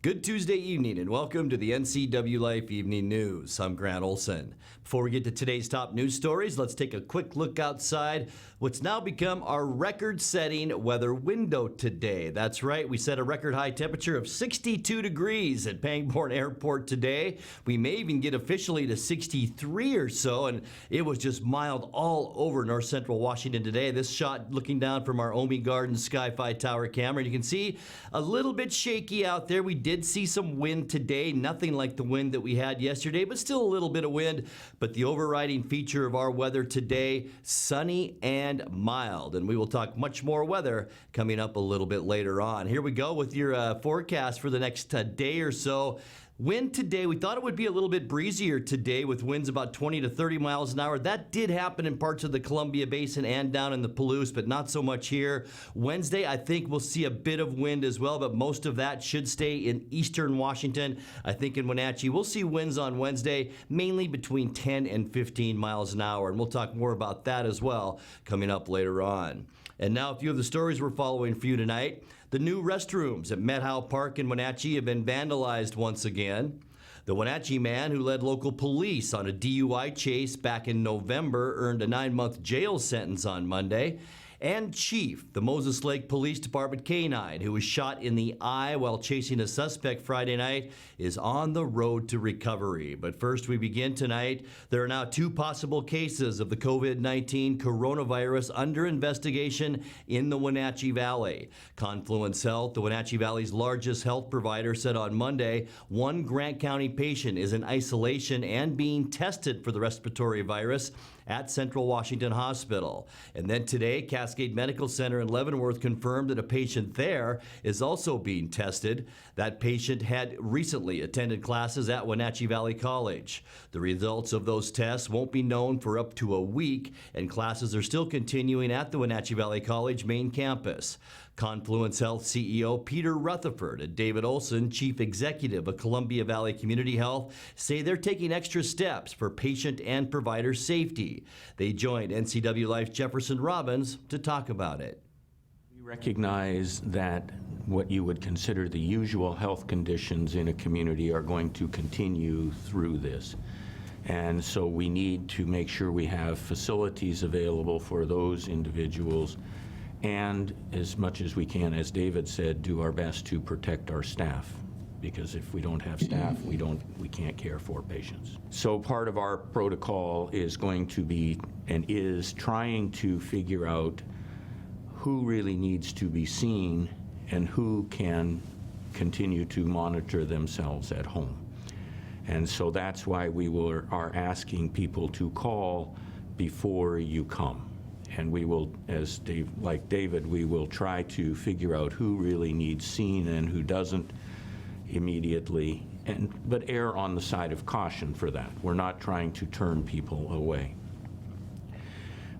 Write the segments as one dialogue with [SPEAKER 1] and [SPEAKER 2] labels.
[SPEAKER 1] Good Tuesday evening and welcome to the NCWLIFE Evening News. I'm Grant Olson. Before we get to today's top news stories, let's take a quick look outside what's now become our record-setting weather window today. That's right, we set a record high temperature of 62 degrees at Pangbourne Airport today. We may even get officially to 63 or so, and it was just mild all over north central Washington today. This shot looking down from our Omi Gardens Sky-Fi Tower camera, and you can see a little bit shaky out there. We did see some wind today, nothing like the wind that we had yesterday, but still a little bit of wind. But the overriding feature of our weather today, sunny and mild. And we will talk much more weather coming up a little bit later on. Here we go with your forecast for the next day or so. Wind today, we thought it would be a little bit breezier today with winds about 20 to 30 miles an hour. That did happen in parts of the Columbia Basin and down in the Palouse, but not so much here. Wednesday, I think we'll see a bit of wind as well, but most of that should stay in eastern Washington. I think in Wenatchee, we'll see winds on Wednesday, mainly between 10 and 15 miles an hour. And we'll talk more about that as well coming up later on. And now a few of the stories we're following for you tonight. The new restrooms at Met Howe Park in Wenatchee have been vandalized once again. The Wenatchee man who led local police on a DUI chase back in November earned a 9-month jail sentence on Monday. And Chief, the Moses Lake Police Department K-9, who was shot in the eye while chasing a suspect Friday night, is on the road to recovery. But first, we begin tonight. There are now 2 possible cases of the COVID-19 coronavirus under investigation in the Wenatchee Valley. Confluence Health, the Wenatchee Valley's largest health provider, said on Monday 1 Grant County patient is in isolation and being tested for the respiratory virus at Central Washington Hospital. And then today, Cascade Medical Center in Leavenworth confirmed that a patient there is also being tested. That patient had recently attended classes at Wenatchee Valley College. The results of those tests won't be known for up to a week, and classes are still continuing at the Wenatchee Valley College main campus. Confluence Health CEO Peter Rutherford and David Olson, Chief Executive of Columbia Valley Community Health, say they're taking extra steps for patient and provider safety. They joined NCWLIFE Jefferson Robbins to talk about it.
[SPEAKER 2] We recognize that what you would consider the usual health conditions in a community are going to continue through this. And so we need to make sure we have facilities available for those individuals, and as much as we can, as David said, do our best to protect our staff, because if we don't have staff, we can't care for patients. So part of our protocol is going to be and is trying to figure out who really needs to be seen and who can continue to monitor themselves at home. And so that's why we are asking people to call before you come. And we will, like David, we will try to figure out who really needs seen and who doesn't immediately, but err on the side of caution for that. We're not trying to turn people away.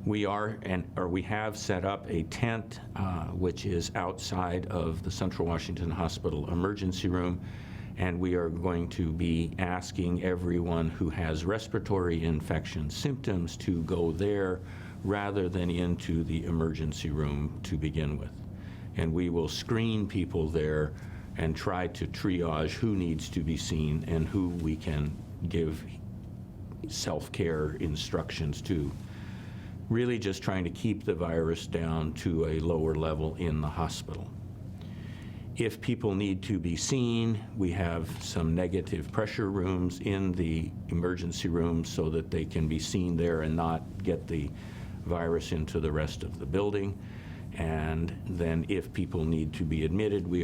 [SPEAKER 2] We have set up a tent which is outside of the Central Washington Hospital emergency room, and we are going to be asking everyone who has respiratory infection symptoms to go there rather than into the emergency room to begin with. And we will screen people there and try to triage who needs to be seen and who we can give self-care instructions to. Really just trying to keep the virus down to a lower level in the hospital. If people need to be seen, we have some negative pressure rooms in the emergency room so that they can be seen there and not get the virus into the rest of the building. And then if people need to be admitted, we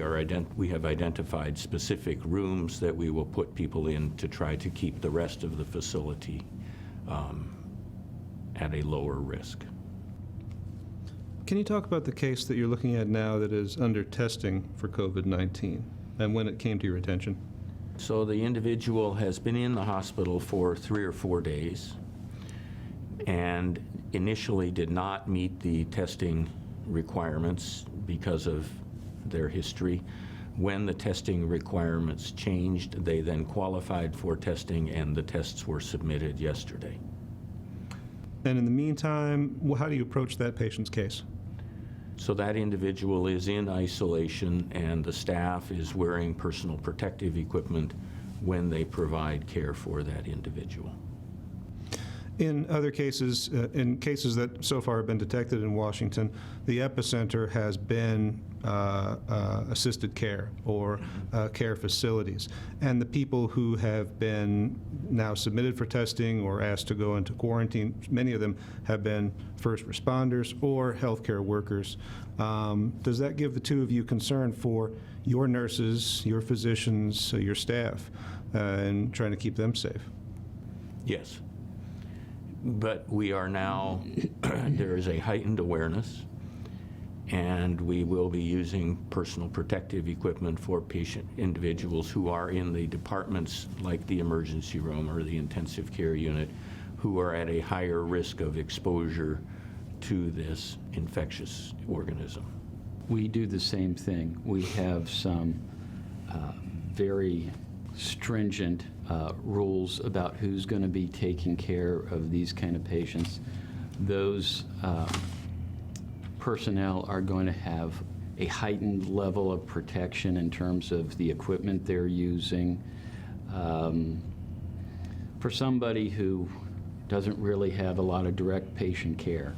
[SPEAKER 2] have identified specific rooms that we will put people in to try to keep the rest of the facility at a lower risk.
[SPEAKER 3] Can you talk about the case that you're looking at now that is under testing for COVID-19 and when it came to your attention?
[SPEAKER 2] So the individual has been in the hospital for 3 or 4 days and initially did not meet the testing requirements because of their history. When the testing requirements changed, they then qualified for testing, and the tests were submitted yesterday.
[SPEAKER 3] And in the meantime, how do you approach that patient's case?
[SPEAKER 2] So that individual is in isolation, and the staff is wearing personal protective equipment when they provide care for that individual.
[SPEAKER 3] In other cases, in cases that so far have been detected in Washington, the epicenter has been assisted care or care facilities. And the people who have been now submitted for testing or asked to go into quarantine, many of them have been first responders or healthcare workers. Does that give the two of you concern for your nurses, your physicians, your staff, and trying to keep them safe?
[SPEAKER 2] Yes. But we are now, there is a heightened awareness, and we will be using personal protective equipment for patient individuals who are in the departments like the emergency room or the intensive care unit, who are at a higher risk of exposure to this infectious organism.
[SPEAKER 4] We do the same thing. We have some very stringent rules about who's going to be taking care of these kind of patients. Those personnel are going to have a heightened level of protection in terms of the equipment they're using. For somebody who doesn't really have a lot of direct patient care,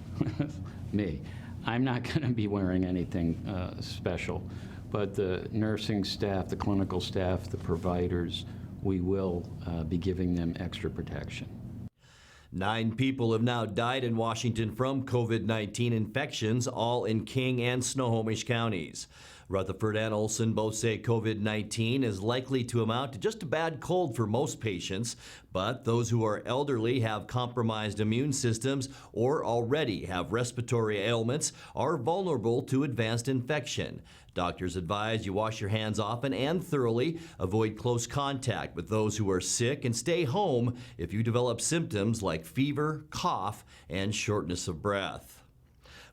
[SPEAKER 4] me, I'm not going to be wearing anything special. But the nursing staff, the clinical staff, the providers, we will be giving them extra protection.
[SPEAKER 1] 9 people have now died in Washington from COVID-19 infections, all in King and Snohomish counties. Rutherford and Olson both say COVID-19 is likely to amount to just a bad cold for most patients, but those who are elderly, have compromised immune systems, or already have respiratory ailments are vulnerable to advanced infection. Doctors advise you wash your hands often and thoroughly, avoid close contact with those who are sick, and stay home if you develop symptoms like fever, cough, and shortness of breath.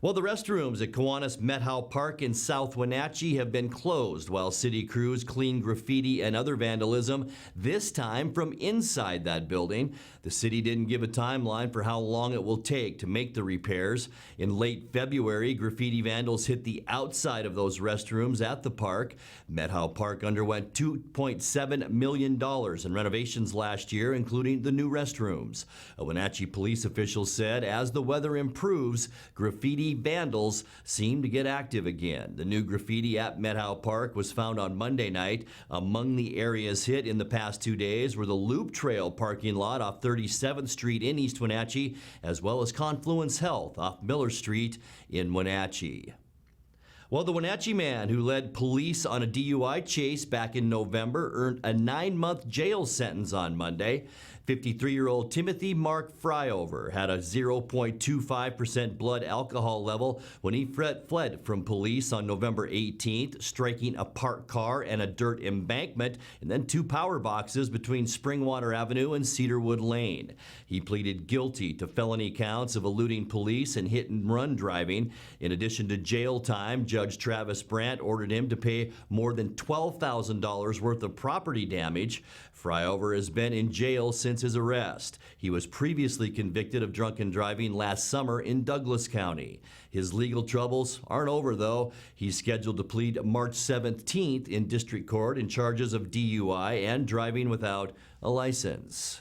[SPEAKER 1] Well, the restrooms at Kiwanis Methow Park in South Wenatchee have been closed while city crews clean graffiti and other vandalism, this time from inside that building. The city didn't give a timeline for how long it will take to make the repairs. In late February, graffiti vandals hit the outside of those restrooms at the park. Methow Park underwent $2.7 million in renovations last year, including the new restrooms. A Wenatchee police official said as the weather improves, graffiti vandals seem to get active again. The new graffiti at Methow Park was found on Monday night. Among the areas hit in the past 2 days were the Loop Trail parking lot off 37th Street in East Wenatchee, as well as Confluence Health off Miller Street in Wenatchee. Well, the Wenatchee man who led police on a DUI chase back in November earned a 9-month jail sentence on Monday. 53-year-old Timothy Mark Fryover had a 0.25% blood alcohol level when he fled from police on November 18th, striking a parked car and a dirt embankment, and then 2 power boxes between Springwater Avenue and Cedarwood Lane. He pleaded guilty to felony counts of eluding police and hit-and-run driving. In addition to jail time, Judge Travis Brandt ordered him to pay more than $12,000 worth of property damage. Fryover has been in jail since his arrest. He was previously convicted of drunken driving last summer in Douglas County. His legal troubles aren't over, though. He's scheduled to plead March 17th in district court in charges of DUI and driving without a license.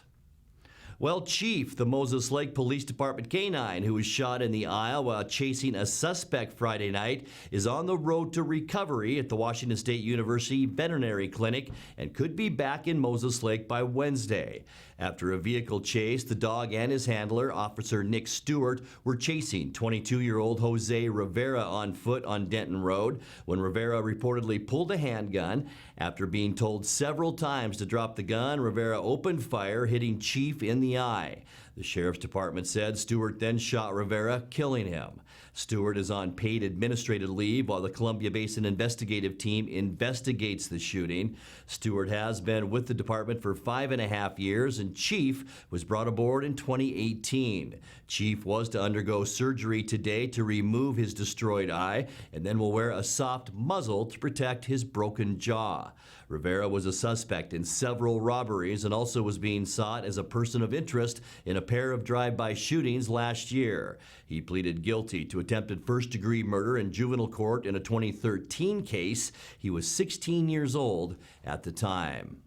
[SPEAKER 1] Well, Chief, the Moses Lake Police Department K-9, who was shot in the aisle while chasing a suspect Friday night, is on the road to recovery at the Washington State University Veterinary Clinic and could be back in Moses Lake by Wednesday. After a vehicle chase, the dog and his handler, Officer Nick Stewart, were chasing 22-year-old Jose Rivera on foot on Denton Road when Rivera reportedly pulled a handgun. After being told several times to drop the gun, Rivera opened fire, hitting Chief in the eye. The sheriff's department said Stewart then shot Rivera, killing him. Stewart is on paid administrative leave while the Columbia Basin investigative team investigates the shooting. Stewart has been with the department for 5.5 years, and Chief was brought aboard in 2018. Chief was to undergo surgery today to remove his destroyed eye and then will wear a soft muzzle to protect his broken jaw. Rivera was a suspect in several robberies and also was being sought as a person of interest in a a pair of drive-by shootings last year. He pleaded guilty to attempted first-degree murder in juvenile court in a 2013 case. He was 16 years old at the time.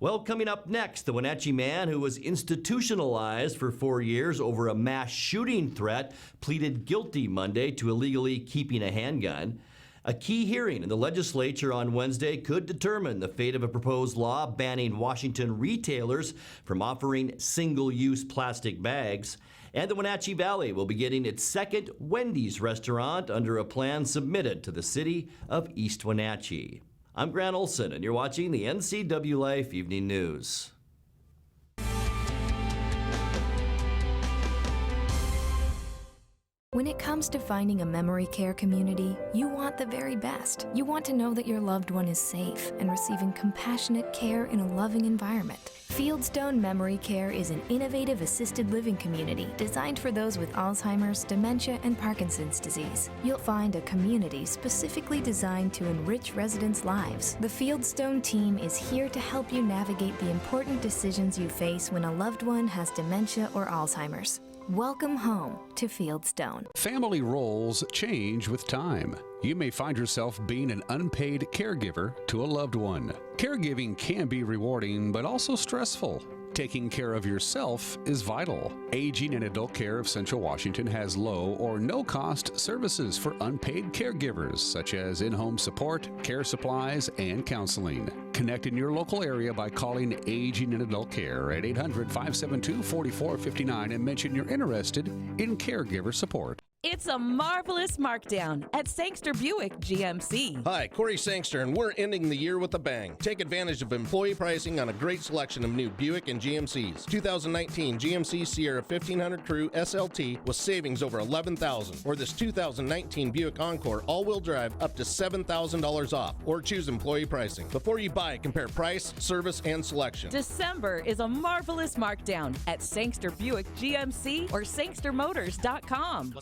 [SPEAKER 1] Well, coming up next, the Wenatchee man who was institutionalized for 4 years over a mass shooting threat pleaded guilty Monday to illegally keeping a handgun. A key hearing in the legislature on Wednesday could determine the fate of a proposed law banning Washington retailers from offering single-use plastic bags. And the Wenatchee Valley will be getting its second Wendy's restaurant under a plan submitted to the city of East Wenatchee. I'm Grant Olson, and you're watching the NCWLIFE Evening News.
[SPEAKER 5] When it comes to finding a memory care community, you want the very best. You want to know that your loved one is safe and receiving compassionate care in a loving environment. Fieldstone Memory Care is an innovative assisted living community designed for those with Alzheimer's, dementia, and Parkinson's disease. You'll find a community specifically designed to enrich residents' lives. The Fieldstone team is here to help you navigate the important decisions you face when a loved one has dementia or Alzheimer's. Welcome home to Fieldstone.
[SPEAKER 6] Family roles change with time. You may find yourself being an unpaid caregiver to a loved one. Caregiving can be rewarding, but also stressful. Taking care of yourself is vital. Aging and Adult Care of Central Washington has low or no cost services for unpaid caregivers, such as in-home support, care supplies, and counseling. Connect in your local area by calling Aging and Adult Care at 800-572-4459 and mention you're interested in caregiver support.
[SPEAKER 7] It's a marvelous markdown at Sangster Buick GMC.
[SPEAKER 8] Hi, Corey Sangster, and we're ending the year with a bang. Take advantage of employee pricing on a great selection of new Buick and GMCs. 2019 GMC Sierra 1500 Crew SLT with savings over $11,000. Or this 2019 Buick Encore all-wheel drive up to $7,000 off. Or choose employee pricing. Before you buy, compare price, service, and selection.
[SPEAKER 7] December is a marvelous markdown at Sangster Buick GMC or sangstermotors.com.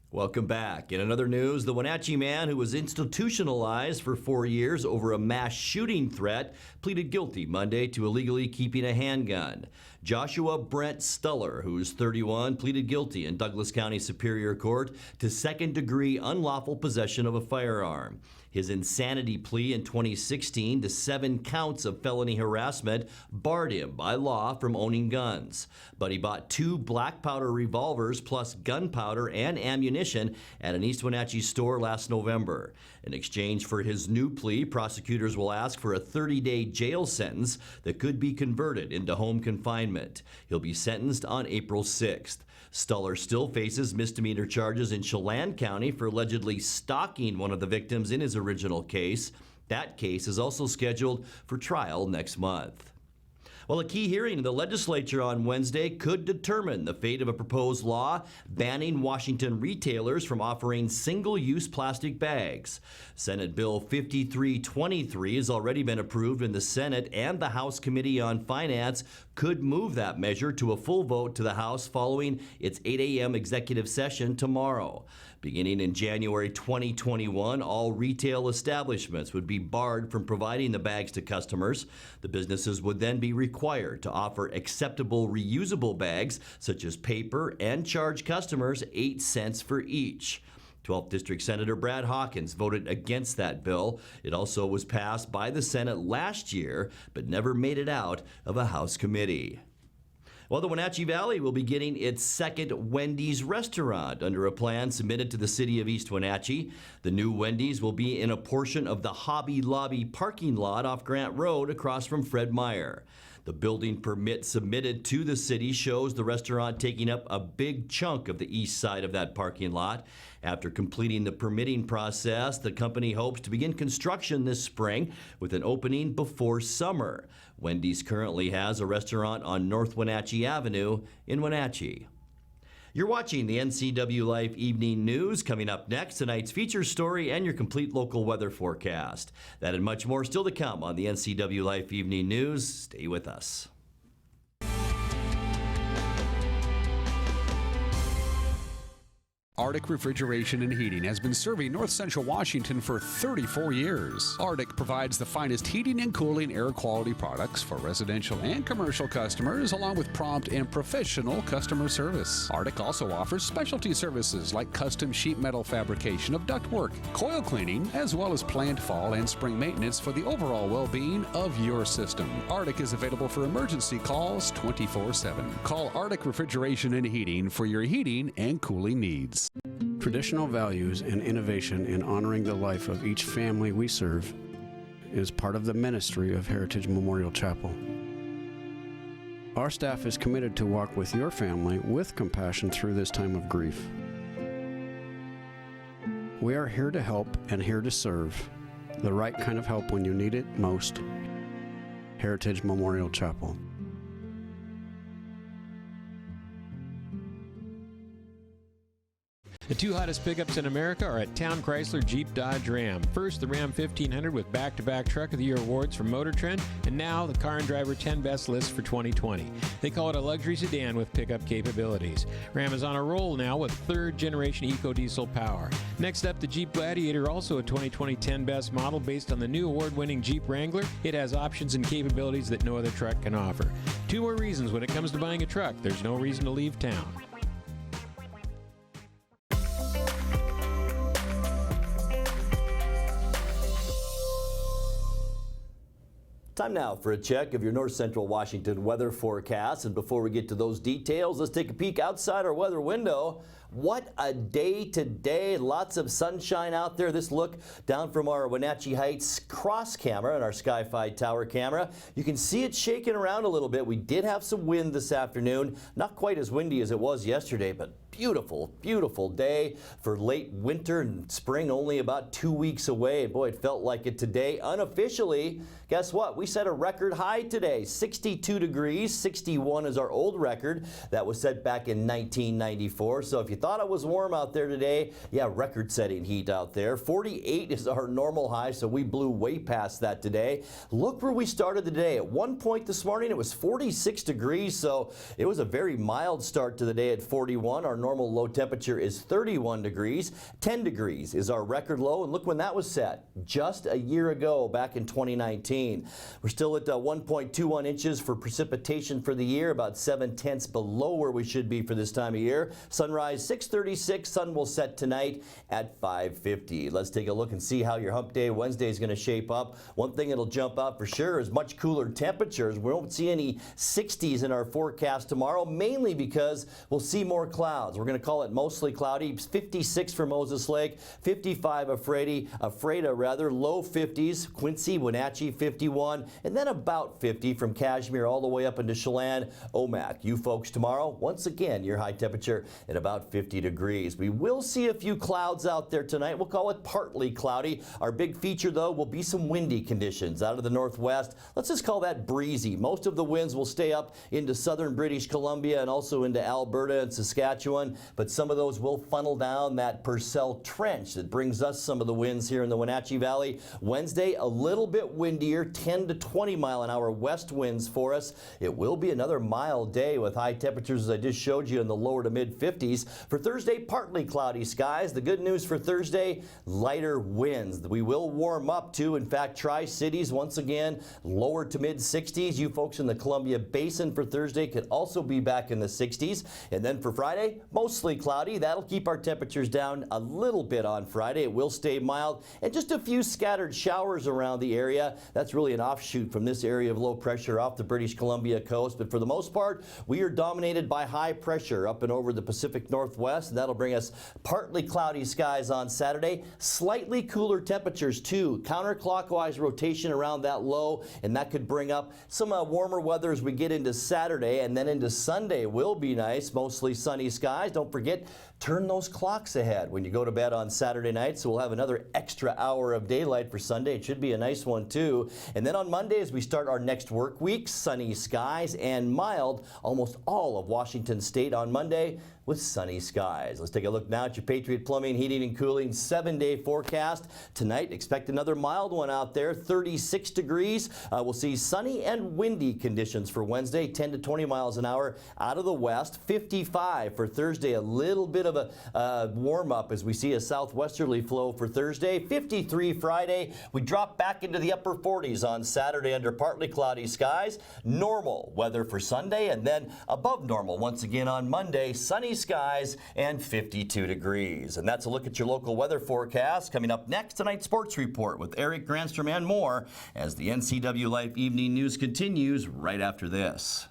[SPEAKER 1] Welcome back. In another news, the Wenatchee man who was institutionalized for 4 years over a mass shooting threat pleaded guilty Monday to illegally keeping a handgun. Joshua Brent Stuller, who's 31, pleaded guilty in Douglas County Superior Court to second-degree unlawful possession of a firearm. His insanity plea in 2016 to 7 counts of felony harassment barred him by law from owning guns. But he bought 2 black powder revolvers plus gunpowder and ammunition at an East Wenatchee store last November. In exchange for his new plea, prosecutors will ask for a 30-day jail sentence that could be converted into home confinement. He'll be sentenced on April 6th. Stuller still faces misdemeanor charges in Chelan County for allegedly stalking one of the victims in his original case. That case is also scheduled for trial next month. Well, a key hearing in the legislature on Wednesday could determine the fate of a proposed law banning Washington retailers from offering single-use plastic bags. Senate Bill 5323 has already been approved in the Senate, and the House Committee on Finance could move that measure to a full vote to the House following its 8 a.m. executive session tomorrow. Beginning in January 2021, all retail establishments would be barred from providing the bags to customers. The businesses would then be required to offer acceptable reusable bags, such as paper, and charge customers 8 cents for each. 12th District Senator Brad Hawkins voted against that bill. It also was passed by the Senate last year, but never made it out of a House committee. Well, the Wenatchee Valley will be getting its second Wendy's restaurant under a plan submitted to the city of East Wenatchee. The new Wendy's will be in a portion of the Hobby Lobby parking lot off Grant Road across from Fred Meyer. The building permit submitted to the city shows the restaurant taking up a big chunk of the east side of that parking lot. After completing the permitting process, the company hopes to begin construction this spring with an opening before summer. Wendy's currently has a restaurant on North Wenatchee Avenue in Wenatchee. You're watching the NCWLIFE Evening News. Coming up next, tonight's feature story and your complete local weather forecast. That and much more still to come on the NCWLIFE Evening News. Stay with us.
[SPEAKER 6] Arctic Refrigeration and Heating has been serving North Central Washington for 34 years. Arctic provides the finest heating and cooling air quality products for residential and commercial customers, along with prompt and professional customer service. Arctic also offers specialty services like custom sheet metal fabrication of ductwork, coil cleaning, as well as planned fall and spring maintenance for the overall well-being of your system. Arctic is available for emergency calls 24/7. Call Arctic Refrigeration and Heating for your heating and cooling needs.
[SPEAKER 9] Traditional values and innovation in honoring the life of each family we serve is part of the ministry of Heritage Memorial Chapel. Our staff is committed to walk with your family with compassion through this time of grief. We are here to help and here to serve, the right kind of help when you need it most. Heritage Memorial Chapel.
[SPEAKER 10] The two hottest pickups in America are at Town Chrysler Jeep Dodge Ram. First, the Ram 1500 with back-to-back Truck of the Year awards from Motor Trend, and now the Car and Driver 10 Best list for 2020. They call it a luxury sedan with pickup capabilities. Ram is on a roll now with third-generation EcoDiesel power. Next up, the Jeep Gladiator, also a 2020 10 Best model based on the new award-winning Jeep Wrangler. It has options and capabilities that no other truck can offer. Two more reasons when it comes to buying a truck: there's no reason to leave town.
[SPEAKER 1] Time now for a check of your North Central Washington weather forecast. And before we get to those details, let's take a peek outside our weather window. What a day today. Lots of sunshine out there. This look down from our Wenatchee Heights cross camera and our Sky-Fi tower camera. You can see it shaking around a little bit. We did have some wind this afternoon. Not quite as windy as it was yesterday, but beautiful, beautiful day for late winter and spring, only about 2 weeks away. Boy, it felt like it today. Unofficially, guess what? We set a record high today, 62 degrees. 61 is our old record. That was set back in 1994. So if you thought it was warm out there today, yeah, record-setting heat out there. 48 is our normal high, so we blew way past that today. Look where we started the day. At one point this morning, it was 46 degrees, so it was a very mild start to the day at 41. Our normal low temperature is 31 degrees. 10 degrees is our record low, and look when that was set, just a year ago, back in 2019. We're still at 1.21 inches for precipitation for the year, about 7/10 below where we should be for this time of year. Sunrise 6:36, sun will set tonight at 5:50. Let's take a look and see how your hump day Wednesday is going to shape up. One thing that'll jump out for sure is much cooler temperatures. We won't see any 60s in our forecast tomorrow, mainly because we'll see more clouds. We're going to call it mostly cloudy. 56 for Moses Lake, 55 Ephrata, low 50s, Quincy, Wenatchee 51, and then about 50 from Kashmir all the way up into Chelan, Omak. You folks tomorrow, once again, your high temperature at about 50 degrees. We will see a few clouds out there tonight. We'll call it partly cloudy. Our big feature, though, will be some windy conditions out of the northwest. Let's just call that breezy. Most of the winds will stay up into southern British Columbia and also into Alberta and Saskatchewan, but some of those will funnel down that Purcell Trench that brings us some of the winds here in the Wenatchee Valley. Wednesday, a little bit windier, 10 to 20 mile an hour west winds for us. It will be another mild day with high temperatures, as I just showed you, in the lower to mid 50s. For Thursday, partly cloudy skies. The good news for Thursday, lighter winds. We will warm up too. In fact, Tri-Cities once again, lower to mid 60s. You folks in the Columbia Basin for Thursday could also be back in the 60s. And then for Friday, mostly cloudy. That'll keep our temperatures down a little bit on Friday. It will stay mild and just a few scattered showers around the area. That's really an offshoot from this area of low pressure off the British Columbia coast. But for the most part, we are dominated by high pressure up and over the Pacific Northwest. And that'll bring us partly cloudy skies on Saturday. Slightly cooler temperatures too. Counterclockwise rotation around that low, and that could bring up some warmer weather as we get into Saturday, and then into Sunday will be nice. Mostly sunny skies. Don't forget, turn those clocks ahead when you go to bed on Saturday night, so we'll have another extra hour of daylight for Sunday. It should be a nice one too. And then on Monday, as we start our next work week, sunny skies and mild almost all of Washington State on Monday with sunny skies. Let's take a look now at your Patriot Plumbing, Heating and Cooling 7-day forecast. Tonight, expect another mild one out there, 36 degrees. We'll see sunny and windy conditions for Wednesday, 10 to 20 miles an hour out of the west. 55 for Thursday, a little bit bit of a warm-up as we see a southwesterly flow for Thursday. 53 Friday. We drop back into the upper 40s on Saturday under partly cloudy skies. Normal weather for Sunday, and then above normal once again on Monday. Sunny skies and 52 degrees. And that's a look at your local weather forecast. Coming up next, tonight's sports report with Eric Granstrom and more as the NCWLIFE Evening News continues right after this.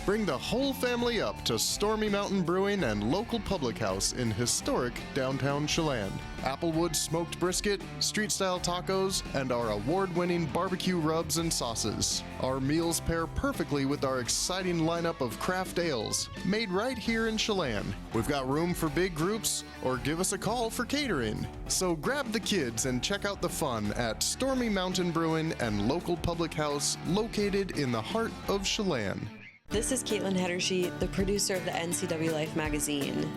[SPEAKER 11] Bring the whole family up to Stormy Mountain Brewing and local public house in historic downtown Chelan. Applewood smoked brisket, street-style tacos, and our award-winning barbecue rubs and sauces. Our meals pair perfectly with our exciting lineup of craft ales, made right here in Chelan. We've got room for big groups, or give us a call for catering. So grab the kids and check out the fun at Stormy Mountain Brewing and local public house located in the heart of Chelan.
[SPEAKER 12] This is Caitlin Hedershe, the producer of the NCWLIFE magazine.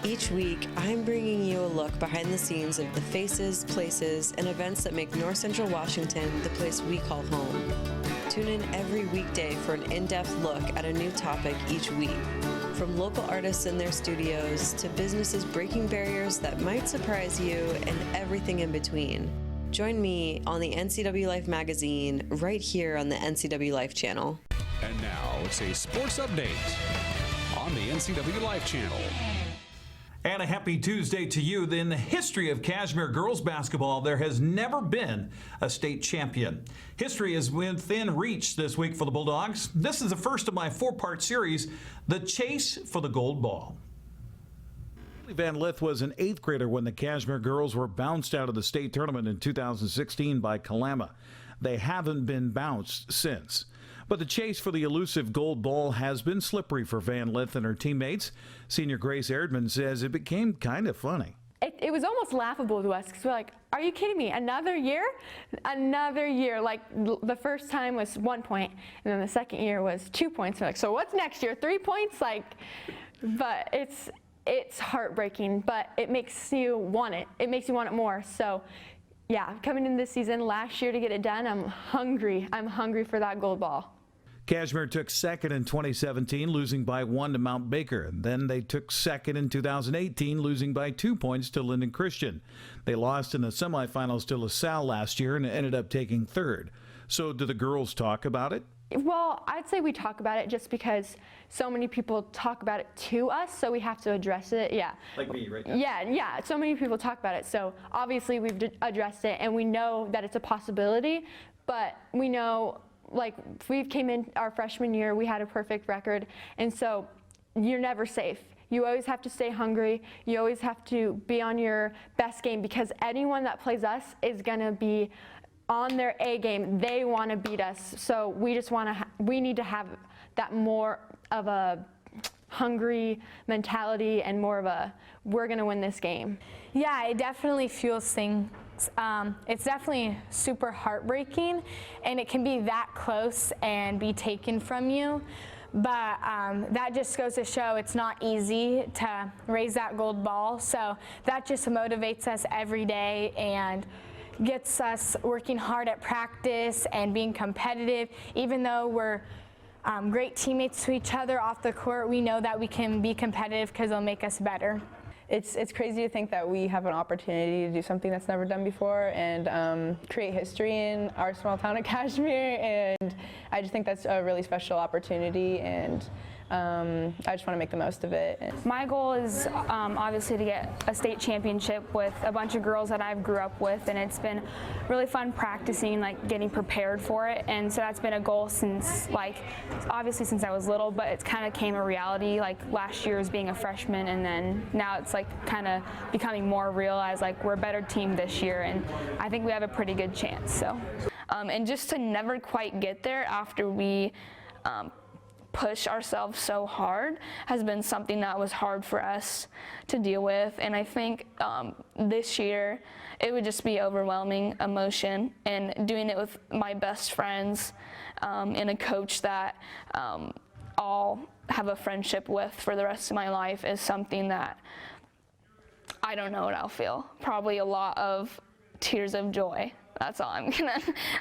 [SPEAKER 12] Each week, I'm bringing you a look behind the scenes of the faces, places, and events that make North Central Washington the place we call home. Tune in every weekday for an in-depth look at a new topic each week. From local artists in their studios to businesses breaking barriers that might surprise you and everything in between. Join me on the NCWLIFE magazine right here on the NCWLIFE channel.
[SPEAKER 6] And now it's a sports update on the NCWLIFE channel.
[SPEAKER 13] And a happy Tuesday to you. In the history of Cashmere girls basketball, there has never been a state champion. History is within reach this week for the Bulldogs. This is the first of my four-part series, The Chase for the Gold Ball. Van Lith was an 8th grader when the Cashmere girls were bounced out of the state tournament in 2016 by Kalama. They haven't been bounced since. But the chase for the elusive gold ball has been slippery for Van Lith and her teammates. Senior Grace Erdman says it became kind of funny.
[SPEAKER 14] It was almost laughable to us because we're like, are you kidding me? Another year? Another year. Like the first time was 1 point, and then the second year was 2 points. We're like, so what's next year? 3 points? But it's heartbreaking, but it makes you want it. It makes you want it more. So, yeah, coming into this season last year to get it done, I'm hungry. I'm hungry for that gold ball.
[SPEAKER 13] Cashmere took second in 2017, losing by 1 to Mount Baker. Then they took second in 2018, losing by 2 points to Linden Christian. They lost in the semifinals to LaSalle last year and ended up taking third. So do the girls talk about it?
[SPEAKER 14] Well, I'd say we talk about it just because so many people talk about it to us, so we have to address it. Yeah.
[SPEAKER 13] Like me right now.
[SPEAKER 14] Yeah. So many people talk about it, so obviously we've addressed it, and we know that it's a possibility, but we know, like, we came in our freshman year, we had a perfect record, and so you're never safe. You always have to stay hungry. You always have to be on your best game because anyone that plays us is going to be on their A game. They want to beat us. So we just want to, we need to have that more of a hungry mentality and more of a, we're going to win this game.
[SPEAKER 15] Yeah, it definitely fuels things. It's definitely super heartbreaking, and it can be that close and be taken from you. But that just goes to show it's not easy to raise that gold ball. So that just motivates us every day and gets us working hard at practice and being competitive. Even though we're great teammates to each other off the court, we know that we can be competitive because it'll make us better.
[SPEAKER 16] It's crazy to think that we have an opportunity to do something that's never done before and create history in our small town of Cashmere, and I just think that's a really special opportunity, and I just want to make the most of it.
[SPEAKER 17] My goal is obviously to get a state championship with a bunch of girls that I've grew up with, and it's been really fun practicing, like getting prepared for it, and so that's been a goal since, like, obviously since I was little, but it's kind of came a reality, like last year as being a freshman, and then now it's like kind of becoming more real as like we're a better team this year, and I think we have a pretty good chance. So, and just to never quite get there after we push ourselves so hard has been something that was hard for us to deal with, and I think this year it would just be overwhelming emotion, and doing it with my best friends and a coach that I'll have a friendship with for the rest of my life is something that I don't know what I'll feel. Probably a lot of tears of joy. That's all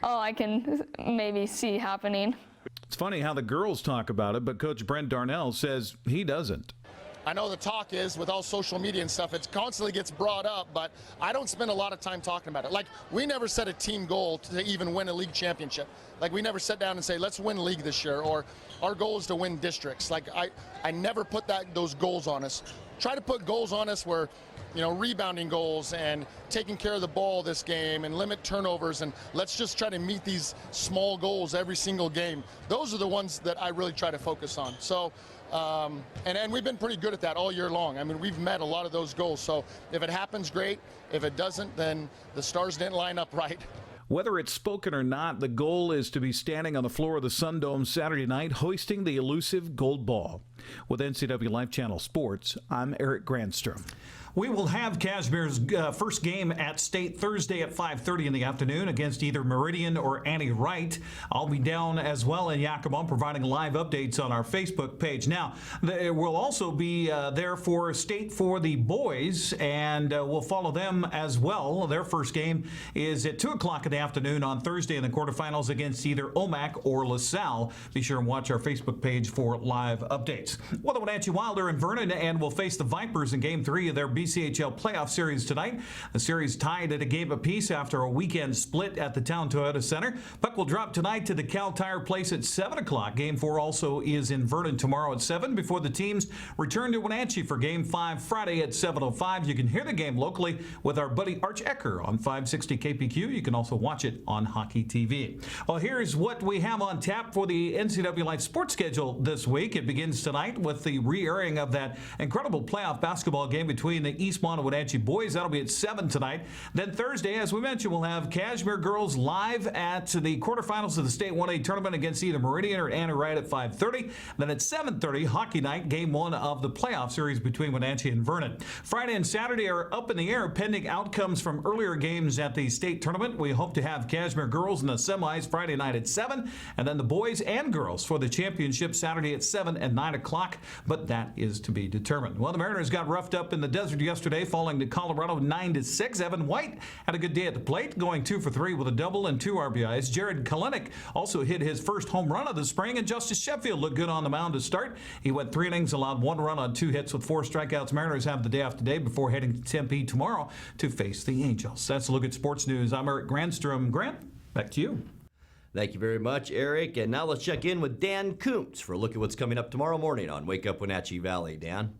[SPEAKER 17] I can maybe see happening.
[SPEAKER 13] It's funny how the girls talk about it, but Coach Brent Darnell says he doesn't.
[SPEAKER 18] I know the talk is with all social media and stuff, it constantly gets brought up, but I don't spend a lot of time talking about it. Like, we never set a team goal to even win a league championship. Like, we never sit down and say, let's win league this year, or our goal is to win districts. Like, I never put those goals on us. Try to put goals on us where, you know, rebounding goals and taking care of the ball this game and limit turnovers, and let's just try to meet these small goals every single game. Those are the ones that I really try to focus on. So, and we've been pretty good at that all year long. I mean, we've met a lot of those goals. So if it happens, great. If it doesn't, then the stars didn't line up right.
[SPEAKER 13] Whether it's spoken or not, the goal is to be standing on the floor of the Sun Dome Saturday night hoisting the elusive gold ball. With NCWLIFE Channel Sports, I'm Eric Granstrom. We will have Cashmere's first game at State Thursday at 5:30 in the afternoon against either Meridian or Annie Wright. I'll be down as well in Yakima providing live updates on our Facebook page. Now, we'll also be there for State for the boys, and we'll follow them as well. Their first game is at 2 o'clock in the afternoon on Thursday in the quarterfinals against either OMAC or LaSalle. Be sure and watch our Facebook page for live updates. Well, the Wenatchee Wild are in Vernon and will face the Vipers in Game 3 of their BCHL playoff series tonight. The series tied at a game apiece after a weekend split at the Town Toyota Center. Puck will drop tonight to the Cal Tire Place at 7 o'clock. Game 4 also is in Vernon tomorrow at 7 before the teams return to Wenatchee for Game 5 Friday at 7:05. You can hear the game locally with our buddy Arch Ecker on 560 KPQ. You can also watch it on Hockey TV. Well, here's what we have on tap for the NCWLIFE sports schedule this week. It begins tonight with the re-airing of that incredible playoff basketball game between the Eastmont and Wenatchee boys. That'll be at 7 tonight. Then Thursday, as we mentioned, we'll have Cashmere girls live at the quarterfinals of the State 1A tournament against either Meridian or Annie Wright at 5:30. Then at 7:30, hockey night, game 1 of the playoff series between Wenatchee and Vernon. Friday and Saturday are up in the air pending outcomes from earlier games at the state tournament. We hope to have Cashmere girls in the semis Friday night at 7, and then the boys and girls for the championship Saturday at 7 and 9 o'clock, but that is to be determined. Well, the Mariners got roughed up in the desert yesterday, falling to Colorado 9-6. Evan White had a good day at the plate, going 2 for 3 with a double and 2 RBIs. Jared Kalenic also hit his first home run of the spring, and Justice Sheffield looked good on the mound to start. He went 3 innings, allowed 1 run on 2 hits with 4 strikeouts. Mariners have the day off today before heading to Tempe tomorrow to face the Angels. That's a look at sports news. I'm Eric Granstrom. Grant, back to you.
[SPEAKER 1] Thank you very much, Eric. And now let's check in with Dan Koontz for a look at what's coming up tomorrow morning on Wake Up Wenatchee Valley. Dan?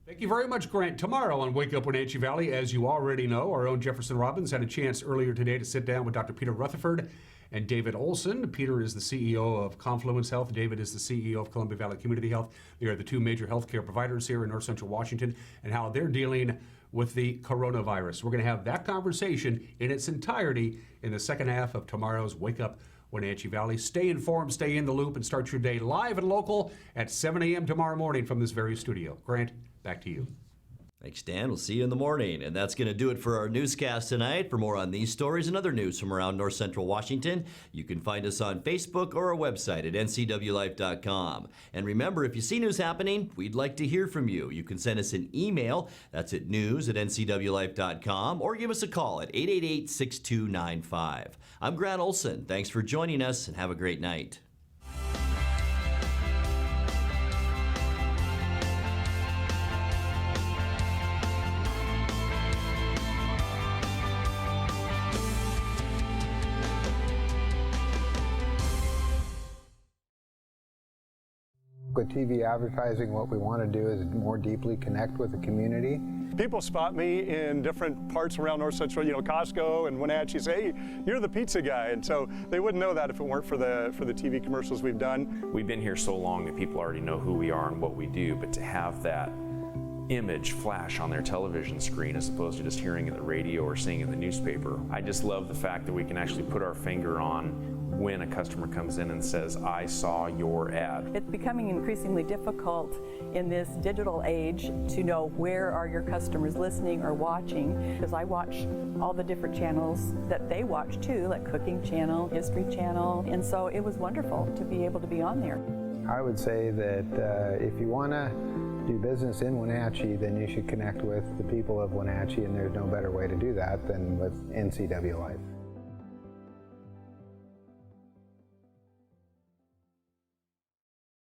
[SPEAKER 6] Thank you very much, Grant. Tomorrow on Wake Up Wenatchee Valley, as you already know, our own Jefferson Robbins had a chance earlier today to sit down with Dr. Peter Rutherford and David Olson. Peter is the CEO of Confluence Health. David is the CEO of Columbia Valley Community Health. They are the two major healthcare providers here in North Central Washington, and how they're dealing with the coronavirus. We're going to have that conversation in its entirety in the second half of tomorrow's Wake Up Wenatchee Valley. Stay informed, stay in the loop, and start your day live and local at 7 a.m. tomorrow morning from this very studio. Grant, back to you.
[SPEAKER 1] Thanks, Dan. We'll see you in the morning. And that's going to do it for our newscast tonight. For more on these stories and other news from around North Central Washington, you can find us on Facebook or our website at ncwlife.com. And remember, if you see news happening, we'd like to hear from you. You can send us an email. That's at news@ncwlife.com, or give us a call at 888-6295. I'm Grant Olson. Thanks for joining us, and have a great night.
[SPEAKER 19] With TV advertising, what we want to do is more deeply connect with the community.
[SPEAKER 20] People spot me in different parts around North Central, Costco and Wenatchee, say, hey, you're the pizza guy. And so they wouldn't know that if it weren't for the TV commercials we've done.
[SPEAKER 21] We've been here so long that people already know who we are and what we do, but to have that image flash on their television screen as opposed to just hearing it in the radio or seeing it in the newspaper, I just love the fact that we can actually put our finger on when a customer comes in and says, I saw your ad.
[SPEAKER 22] It's becoming increasingly difficult in this digital age to know where are your customers listening or watching, because I watch all the different channels that they watch too, like Cooking Channel, History Channel, and so it was wonderful to be able to be on there.
[SPEAKER 19] I would say that if you want to do business in Wenatchee, then you should connect with the people of Wenatchee, and there's no better way to do that than with NCWLIFE.